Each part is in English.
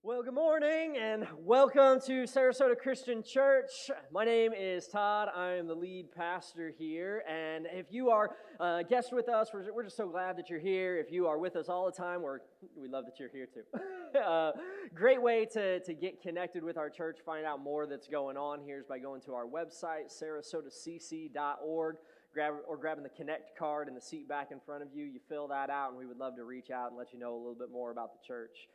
Well, good morning and welcome to Sarasota Christian Church. My name is Todd. I am the lead pastor here. And if you are a guest with us, we're just so glad that you're here. If you are with us all the time, we love that you're here too. Great way to get connected with our church, find out more that's going on here is by going to our website, sarasotacc.org. Grabbing the Connect card in the seat back in front of you. You fill that out, and we would love to reach out and let you know a little bit more about the church.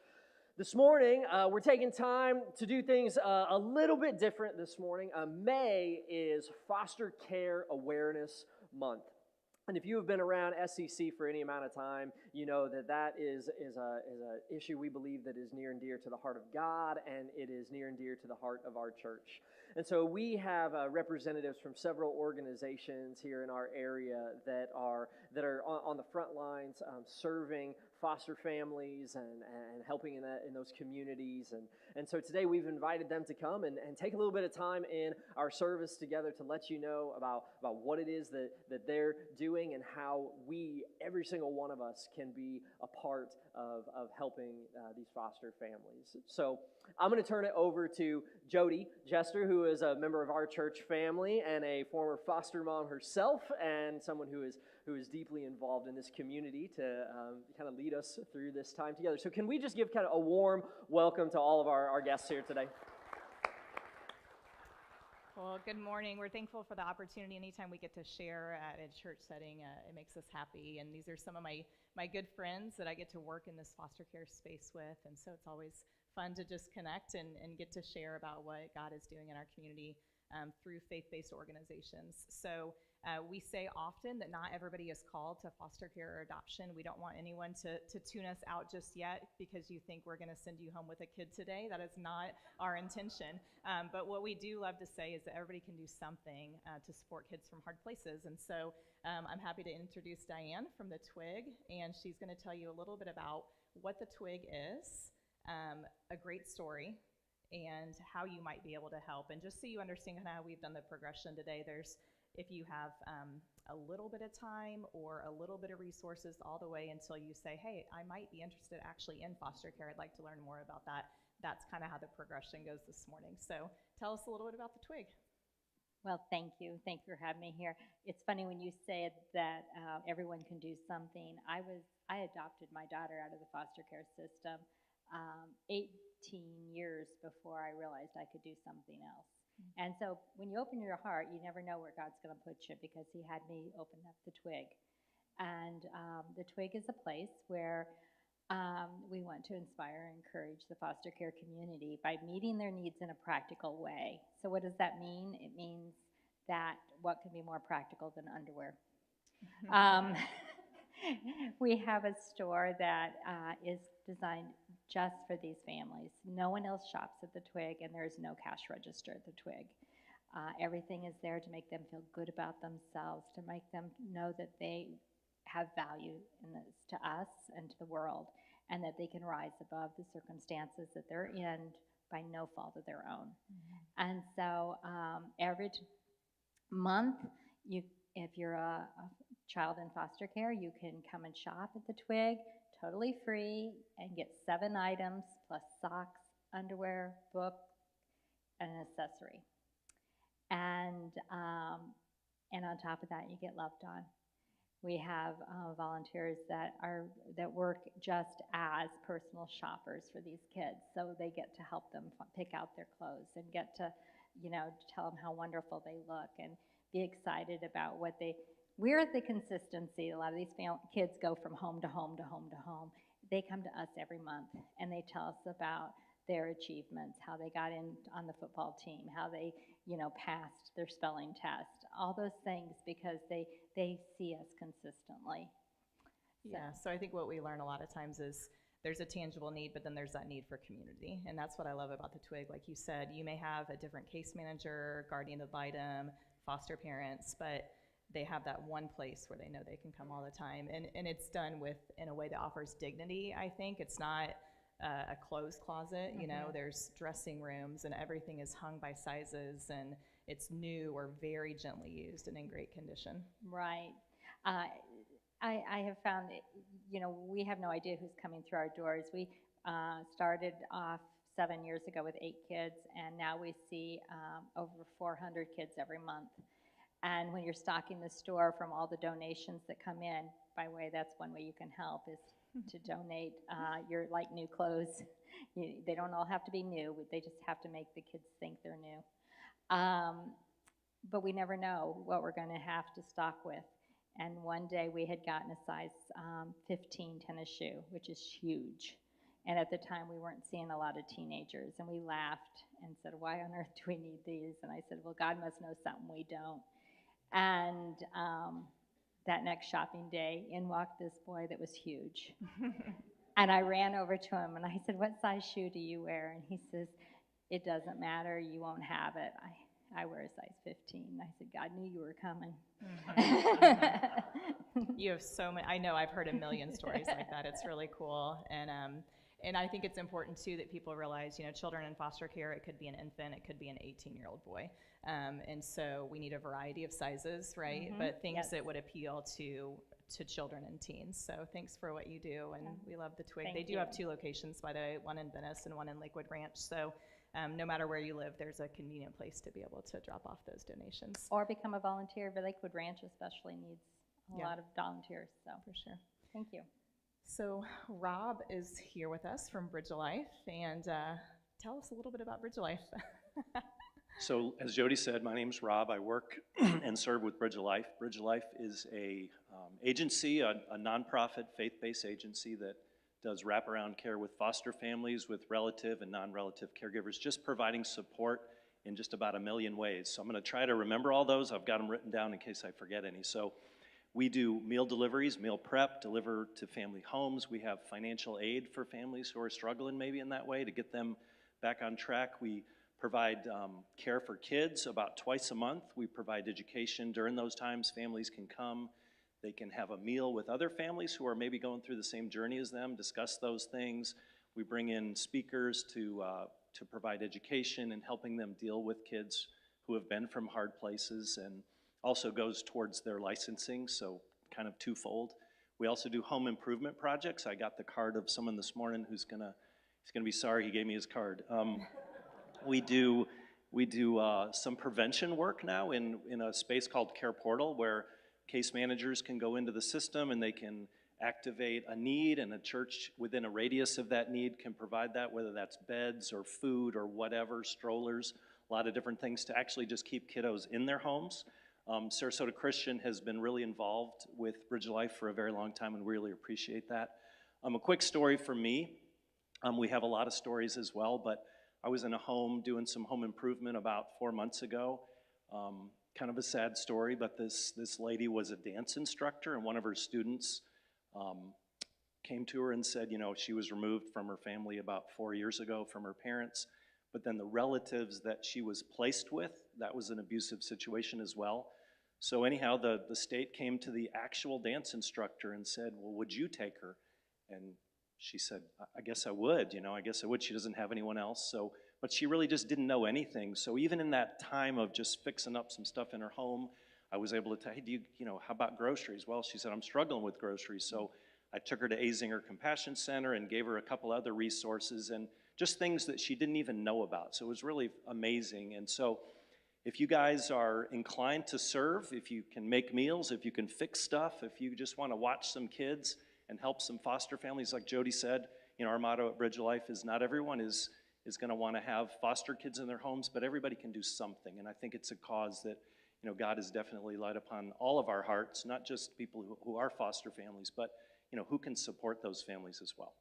This morning, we're taking time to do things a little bit different this morning. May is Foster Care Awareness Month. And if you have been around SEC for any amount of time, you know that is a issue we believe that is near and dear to the heart of God, and it is near and dear to the heart of our church. And so we have representatives from several organizations here in our area that are on the front lines serving foster families and helping in those communities. And so today we've invited them to come and take a little bit of time in our service together to let you know about what it is that they're doing and how we, every single one of us, can be a part of helping these foster families. So I'm going to turn it over to Jody Jester, who is a member of our church family and a former foster mom herself, and someone who is deeply involved in this community to kind of lead us through this time together. So can we just give kind of a warm welcome to all of our guests here today? Well, good morning. We're thankful for the opportunity. Anytime we get to share at a church setting, it makes us happy. And these are some of my good friends that I get to work in this foster care space with. And so it's always fun to just connect and get to share about what God is doing in our community through faith-based organizations. So we say often that not everybody is called to foster care or adoption. We don't want anyone to tune us out just yet because you think we're going to send you home with a kid today. That is not our intention. But what we do love to say is that everybody can do something to support kids from hard places. And so I'm happy to introduce Diane from the Twig, and she's going to tell you a little bit about what the Twig is, a great story, and how you might be able to help. And just so you understand how we've done the progression today, if you have a little bit of time or a little bit of resources all the way until you say, hey, I might be interested actually in foster care. I'd like to learn more about that. That's kind of how the progression goes this morning. So tell us a little bit about the Twig. Well, thank you. Thank you for having me here. It's funny when you said that everyone can do something. I adopted my daughter out of the foster care system 18 years before I realized I could do something else. And so when you open your heart, you never know where God's going to put you, because he had me open up the Twig. And the Twig is a place where we want to inspire and encourage the foster care community by meeting their needs in a practical way. So what does that mean? It means that what can be more practical than underwear? We have a store that is designed just for these families. No one else shops at the Twig, and there is no cash register at the Twig. Everything is there to make them feel good about themselves, to make them know that they have value in this to us and to the world, and that they can rise above the circumstances that they're in by no fault of their own. Mm-hmm. And so every month, if you're a child in foster care, you can come and shop at the Twig, totally free, and get 7 items plus socks, underwear, book, and an accessory. And on top of that, you get loved on. We have volunteers that work just as personal shoppers for these kids, so they get to help them pick out their clothes and get to, tell them how wonderful they look and be excited about we're the consistency. A lot of these kids go from home to home to home to home. They come to us every month, and they tell us about their achievements, how they got in on the football team, how they, passed their spelling test, all those things, because they see us consistently. Yeah, so I think what we learn a lot of times is there's a tangible need, but then there's that need for community. And that's what I love about the Twig. Like you said, you may have a different case manager, guardian ad litem, foster parents, but they have that one place where they know they can come all the time. And it's done in a way that offers dignity, I think. It's not a clothes closet, there's dressing rooms, and everything is hung by sizes, and it's new or very gently used and in great condition. Right. I have found, we have no idea who's coming through our doors. We started off 7 years ago with 8 kids, and now we see over 400 kids every month. And when you're stocking the store from all the donations that come in, by the way, that's one way you can help is to donate your like new clothes. They don't all have to be new, they just have to make the kids think they're new. But we never know what we're going to have to stock with. And one day we had gotten a size 15 tennis shoe, which is huge. And at the time we weren't seeing a lot of teenagers. And we laughed and said, why on earth do we need these? And I said, well, God must know something we don't. And that next shopping day, in walked this boy that was huge. And I ran over to him and I said, what size shoe do you wear? And he says, it doesn't matter, you won't have it. I wear a size 15. I said, God knew you were coming. You have so many. I know I've heard a million stories like that. It's really cool. And I think it's important, too, that people realize, children in foster care, it could be an infant, it could be an 18-year-old boy. And so we need a variety of sizes, right? Mm-hmm. But things Yes. that would appeal to children and teens. So thanks for what you do, and we love the Twig. Thank They do you. have 2 locations, by the way, one in Venice and one in Lakewood Ranch. So no matter where you live, there's a convenient place to be able to drop off those donations. Or become a volunteer. But Lakewood Ranch especially needs a Yeah. lot of volunteers. So For sure. thank you. So Rob is here with us from Bridge of Life, and tell us a little bit about Bridge of Life. So as Jody said, my name's Rob. I work and serve with Bridge of Life. Bridge of Life is a agency, a nonprofit, faith-based agency that does wraparound care with foster families, with relative and non-relative caregivers, just providing support in just about a million ways. So I'm going to try to remember all those. I've got them written down in case I forget any. So we do meal deliveries, meal prep, deliver to family homes. We have financial aid for families who are struggling maybe in that way to get them back on track. We provide care for kids about twice a month. We provide education during those times. Families can come. They can have a meal with other families who are maybe going through the same journey as them, discuss those things. We bring in speakers to provide education and helping them deal with kids who have been from hard places, and also goes towards their licensing, so kind of twofold. We also do home improvement projects. I got the card of someone this morning he's gonna be sorry he gave me his card. We do some prevention work now in a space called Care Portal, where case managers can go into the system and they can activate a need, and a church within a radius of that need can provide that, whether that's beds or food or whatever, strollers, a lot of different things to actually just keep kiddos in their homes. Sarasota Christian has been really involved with Bridge of Life for a very long time, and we really appreciate that. A quick story for me. We have a lot of stories as well, but I was in a home doing some home improvement about 4 months ago. Kind of a sad story, but this lady was a dance instructor, and one of her students came to her and said, she was removed from her family about 4 years ago from her parents, but then the relatives that she was placed with, that was an abusive situation as well. So anyhow, the state came to the actual dance instructor and said, well, would you take her? And she said, I guess I would, I guess I would. She doesn't have anyone else. So, but she really just didn't know anything. So even in that time of just fixing up some stuff in her home, I was able to tell, hey, how about groceries? Well, she said, I'm struggling with groceries. So I took her to Azinger Compassion Center and gave her a couple other resources and just things that she didn't even know about. So it was really amazing. And so if you guys are inclined to serve, if you can make meals, if you can fix stuff, if you just want to watch some kids and help some foster families, like Jody said, our motto at Bridge of Life is not everyone is going to want to have foster kids in their homes, but everybody can do something. And I think it's a cause that God has definitely light upon all of our hearts, not just people who are foster families, but who can support those families as well.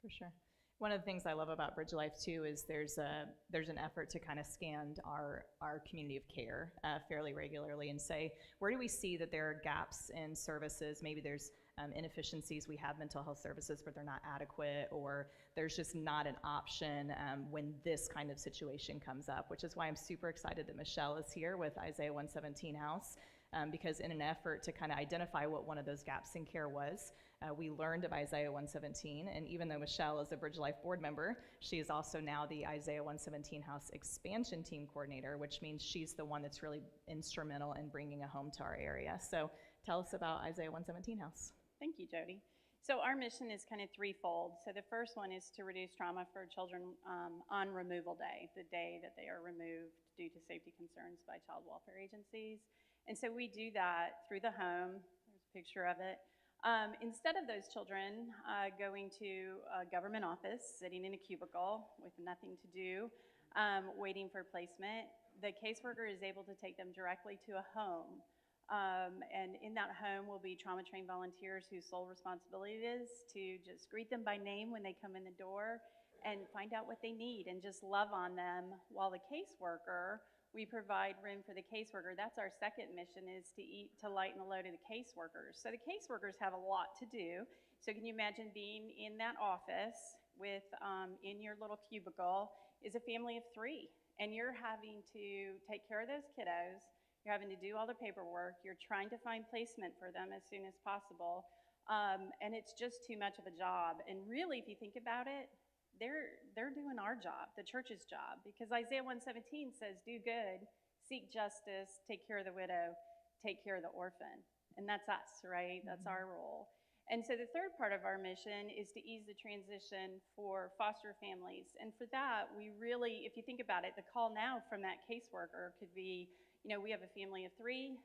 For sure. One of the things I love about Bridge of Life too is there's an effort to kind of scan our community of care fairly regularly and say, where do we see that there are gaps in services? Maybe there's inefficiencies. We have mental health services, but they're not adequate, or there's just not an option when this kind of situation comes up, which is why I'm super excited that Michelle is here with Isaiah 117 House, because in an effort to kind of identify what one of those gaps in care was, we learned of Isaiah 117, and even though Michelle is a Bridge Life board member, she is also now the Isaiah 117 House expansion team coordinator, which means she's the one that's really instrumental in bringing a home to our area. So tell us about Isaiah 117 House. Thank you, Jody. So our mission is kind of threefold. So the first one is to reduce trauma for children on removal day, the day that they are removed due to safety concerns by child welfare agencies. And so we do that through the home. There's a picture of it. Instead of those children going to a government office, sitting in a cubicle with nothing to do, waiting for placement, the caseworker is able to take them directly to a home. And in that home will be trauma-trained volunteers whose sole responsibility it is to just greet them by name when they come in the door and find out what they need and just love on them, while the caseworker, we provide room for the caseworker. That's our second mission, is to lighten the load of the caseworkers. So the caseworkers have a lot to do. So can you imagine being in that office with, in your little cubicle, is a family of 3, and you're having to take care of those kiddos. You're having to do all the paperwork. You're trying to find placement for them as soon as possible. And it's just too much of a job. And really, if you think about it, they're doing our job, the church's job, because Isaiah 1:17 says, do good, seek justice, take care of the widow, take care of the orphan. And that's us, right? That's our role. And so the third part of our mission is to ease the transition for foster families. And for that, we really, if you think about it, the call now from that caseworker could be, we have a family of 3,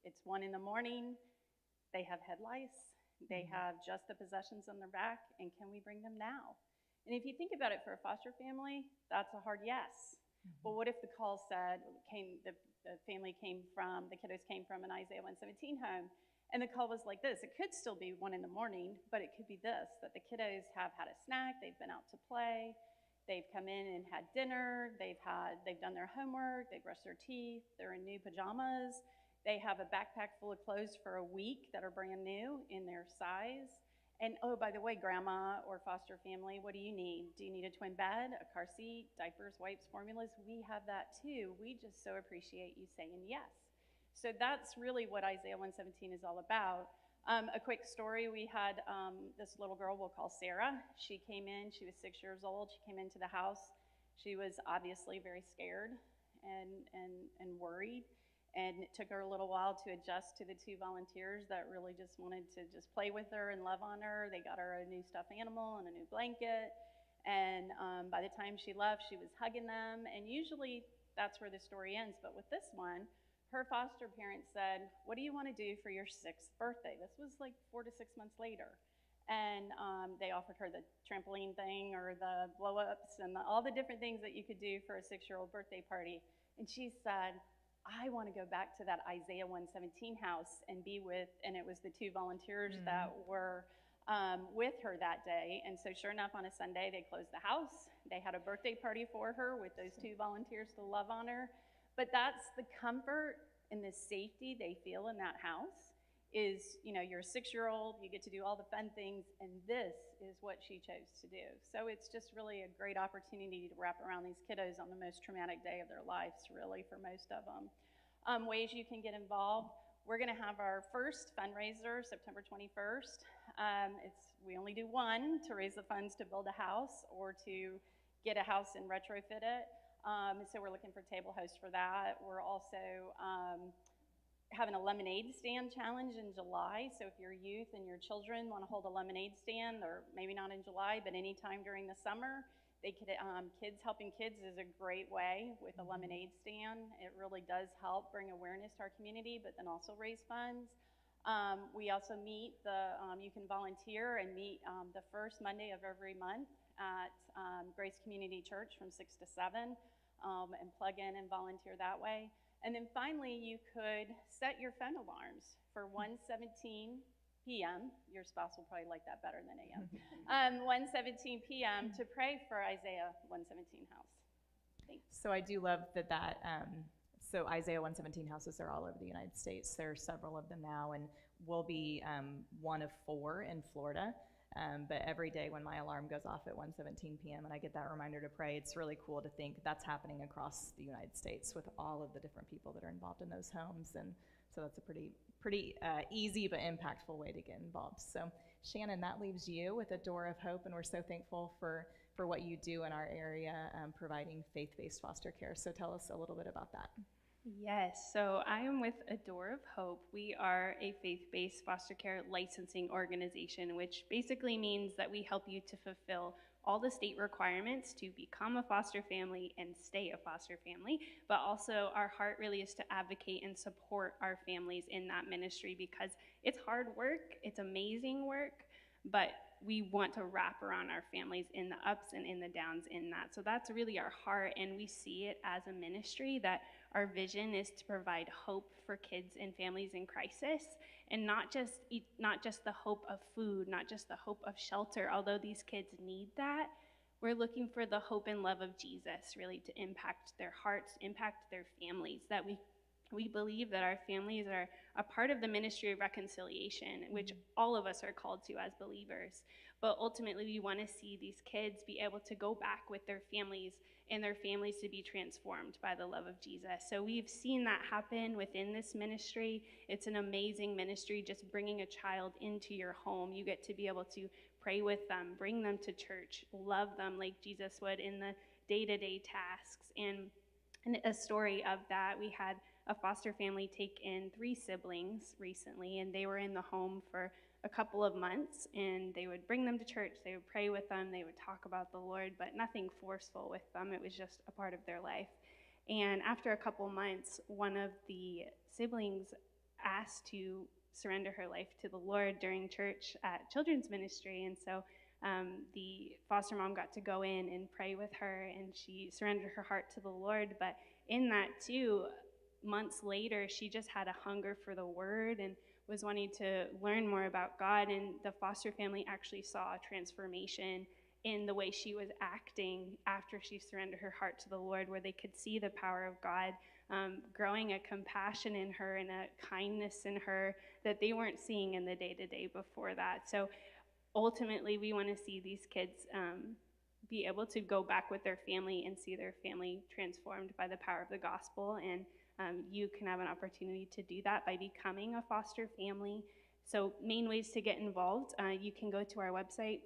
it's 1 in the morning, they have head lice, they have just the possessions on their back, and can we bring them now? And if you think about it, for a foster family, that's a hard yes. But what if the call said, the family came from, the kiddos came from an Isaiah 1:17 home, and the call was like this? It could still be 1 in the morning, but it could be this, that the kiddos have had a snack, they've been out to play, they've come in and had dinner, they've done their homework, they've brushed their teeth, they're in new pajamas, they have a backpack full of clothes for a week that are brand new in their size. And oh, by the way, grandma or foster family, what do you need? Do you need a twin bed, a car seat, diapers, wipes, formulas? We have that too. We just so appreciate you saying yes. So that's really what Isaiah 1:17 is all about. A quick story, we had this little girl we'll call Sarah. She came in, she was 6 years old. She came into the house. She was obviously very scared and worried. And it took her a little while to adjust to the 2 volunteers that really just wanted to just play with her and love on her. They got her a new stuffed animal and a new blanket. And by the time she left, she was hugging them. And usually that's where the story ends. But with this one, her foster parents said, what do you want to do for your 6th birthday? This was like 4 to 6 months later. And they offered her the trampoline thing or the blow-ups and all the different things that you could do for a 6-year-old birthday party. And she said, I want to go back to that Isaiah 1:17 house and be with, and it was the 2 volunteers that were with her that day. And so sure enough, on a Sunday, they closed the house. They had a birthday party for her with those 2 volunteers to love on her. But that's the comfort and the safety they feel in that house is, you're a 6-year-old, you get to do all the fun things, and this is what she chose to do. So it's just really a great opportunity to wrap around these kiddos on the most traumatic day of their lives, really, for most of them. Ways you can get involved. We're going to have our first fundraiser September 21st. We only do one to raise the funds to build a house or to get a house and retrofit it. So we're looking for table hosts for that. We're also having a lemonade stand challenge in July. So if your youth and your children want to hold a lemonade stand, or maybe not in July, but anytime during the summer, they could, kids helping kids is a great way with a lemonade stand. It really does help bring awareness to our community, but then also raise funds. We also meet you can volunteer and meet the first Monday of every month at Grace Community Church from 6 to 7 and plug in and volunteer that way. And then finally, you could set your phone alarms for 1:17 p.m. Your spouse will probably like that better than a.m. 1:17 p.m. to pray for Isaiah 1:17 house. Thanks. So I do love that. So Isaiah 1:17 houses are all over the United States. There are several of them now, and we'll be one of 4 in Florida. But every day when my alarm goes off at 1:17 p.m. and I get that reminder to pray, it's really cool to think that's happening across the United States with all of the different people that are involved in those homes. And so that's a pretty easy but impactful way to get involved. So Shannon, that leaves you with a door of hope, and we're so thankful for what you do in our area, providing faith-based foster care. So tell us a little bit about that. Yes, so I am with A Door of Hope. We are a faith-based foster care licensing organization, which basically means that we help you to fulfill all the state requirements to become a foster family and stay a foster family. But also, our heart really is to advocate and support our families in that ministry because it's hard work, it's amazing work, but we want to wrap around our families in the ups and in the downs in that. So that's really our heart, and we see it as a ministry that our vision is to provide hope for kids and families in crisis, and not just the hope of food, not just the hope of shelter, although these kids need that. We're looking for the hope and love of Jesus really to impact their hearts, impact their families, that we believe that our families are a part of the ministry of reconciliation, which all of us are called to as believers. But ultimately, we want to see these kids be able to go back with their families and their families to be transformed by the love of Jesus. So we've seen that happen within this ministry. It's an amazing ministry, just bringing a child into your home. You get to be able to pray with them, bring them to church, love them like Jesus would in the day-to-day tasks. And a story of that, we had a foster family take in 3 siblings recently, and they were in the home for a couple of months, and they would bring them to church, they would pray with them, they would talk about the Lord, but nothing forceful with them. It was just a part of their life. And after a couple months, one of the siblings asked to surrender her life to the Lord during church at children's ministry, and so the foster mom got to go in and pray with her, and she surrendered her heart to the Lord. But in that too, months later, she just had a hunger for the word and was wanting to learn more about God, and the foster family actually saw a transformation in the way she was acting after she surrendered her heart to the Lord, where they could see the power of God growing a compassion in her and a kindness in her that they weren't seeing in the day-to-day before that. So ultimately, we want to see these kids be able to go back with their family and see their family transformed by the power of the gospel. And you can have an opportunity to do that by becoming a foster family. So main ways to get involved, you can go to our website.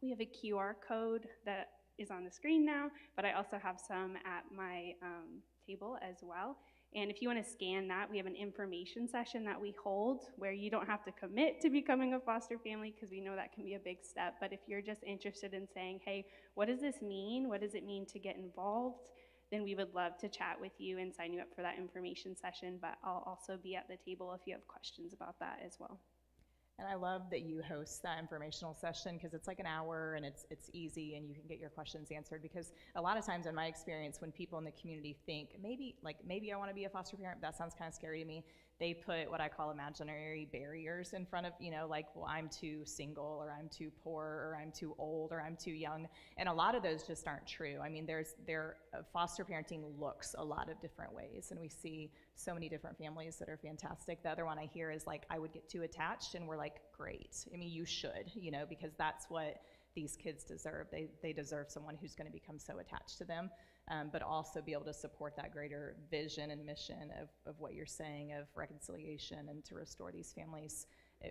We have a QR code that is on the screen now, but I also have some at my table as well. And if you want to scan that, we have an information session that we hold where you don't have to commit to becoming a foster family, because we know that can be a big step. But if you're just interested in saying, hey, what does this mean? What does it mean to get involved? Then we would love to chat with you and sign you up for that information session. But I'll also be at the table if you have questions about that as well. And I love that you host that informational session, because it's like an hour and it's easy and you can get your questions answered. Because a lot of times in my experience, when people in the community think, maybe I want to be a foster parent, that sounds kind of scary to me, they put what I call imaginary barriers in front of, like, well, I'm too single, or I'm too poor, or I'm too old, or I'm too young. And a lot of those just aren't true. I mean, foster parenting looks a lot of different ways, and we see so many different families that are fantastic. The other one I hear is like, I would get too attached, and we're like, great. I mean, you should, because that's what these kids deserve. They deserve someone who's going to become so attached to them, but also be able to support that greater vision and mission of what you're saying, of reconciliation and to restore these families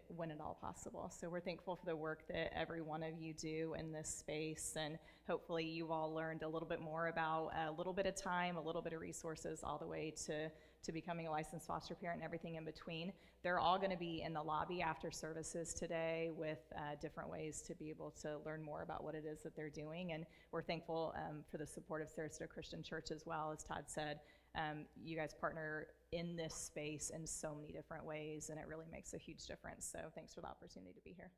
when at all possible. So we're thankful for the work that every one of you do in this space, and hopefully you've all learned a little bit more about a little bit of time, a little bit of resources, all the way to becoming a licensed foster parent and everything in between. They're all going to be in the lobby after services today with different ways to be able to learn more about what it is that they're doing. And we're thankful for the support of Sarasota Christian Church as well. As Todd said, you guys partner in this space in so many different ways, and it really makes a huge difference. So thanks for the opportunity to be here.